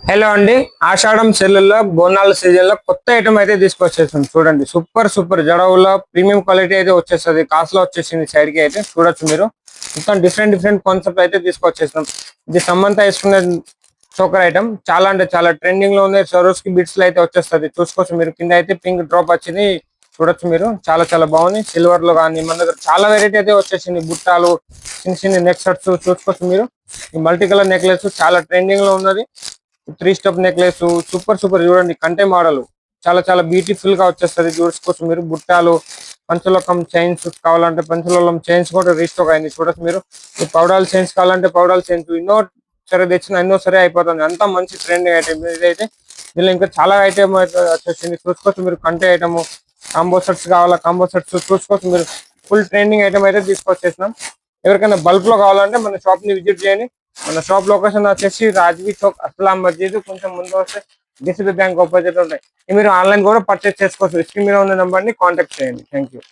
Hello అండి, ఆషాఢం సెల్లుల్లో బోనాల season లో కొత్త ఐటమ్ అయితే తీసుకొచ్చేసాం. చూడండి, సూపర్ సూపర్ జడవుల్లో ప్రీమియం క్వాలిటీ అయితే వచ్చేస్తుంది. కాస్ట్ లో వచ్చేసింది. సైడ్ కి అయితే చూడొచ్చు మీరు. మొత్తం డిఫరెంట్ డిఫరెంట్ కాన్సెప్ట్ అయితే తీసుకొచ్చేసాం. ఇది సమంత వేసుకునే చోకర్ ఐటమ్ చాలా అంటే చాలా ట్రెండింగ్ లో ఉంది. సరోస్ కి బిట్స్ లో అయితే వచ్చేస్తుంది. చూసుకోవచ్చు మీరు. కింద అయితే పింక్ డ్రాప్ వచ్చింది. చూడొచ్చు మీరు. చాలా చాలా బాగుంది. సిల్వర్ లో కానీ మన దగ్గర చాలా వెరైటీ అయితే వచ్చేసింది. బుట్టాలు, చిన్న చిన్న నెక్ సెట్స్ చూసుకోవచ్చు మీరు. ఈ మల్టీ కలర్ నెక్లెస్ చాలా ట్రెండింగ్ లో ఉన్నది. 3 స్టెప్ నెక్లెస్ సూపర్ సూపర్. చూడండి, కంటే మోడల్ చాలా చాలా బ్యూటిఫుల్ గా వచ్చేస్తుంది. చూసుకోవచ్చు మీరు. బుట్టాలు, పంచలోకం చైన్స్ కావాలంటే పంచలోకం చైన్స్ కూడా రీస్టాక్ అయింది. చూడొచ్చు మీరు. ఈ పౌడాల్ చైన్స్ కావాలంటే పౌడాల్ చైన్స్ ఎన్నో సరే తెచ్చిన ఎన్నో సరే అయిపోతుంది. అంతా మంచి ట్రెండింగ్ ఐటమ్ ఇదైతే. దీనిలో ఇంకా చాలా ఐటమ్ వచ్చేసింది. చూసుకోవచ్చు మీరు. కంటే ఐటమ్, కాంబో సెట్స్ కావాలా, కాంబో సెట్స్ చూసుకోవచ్చు మీరు. ఫుల్ ట్రెండింగ్ ఐటమ్ అయితే తీసుకొచ్చేసినాం. ఎవరికైనా బల్క్ లో కావాలంటే మన షాప్ ని విజిట్ చేయండి. మన షాప్ లొకేషన్ వచ్చేసి రాజ్వీ చౌక్, అస్లాం మస్జిద్ కొంచెం ముందు వస్తే డిసిబి బ్యాంక్ ఆపోజిట్ ఉంటాయి. మీరు ఆన్లైన్ కూడా పర్చేస్ చేసుకోవచ్చు. స్క్రీన్ మీద ఉన్న నెంబర్ ని కాంటాక్ట్ చేయండి. Thank you.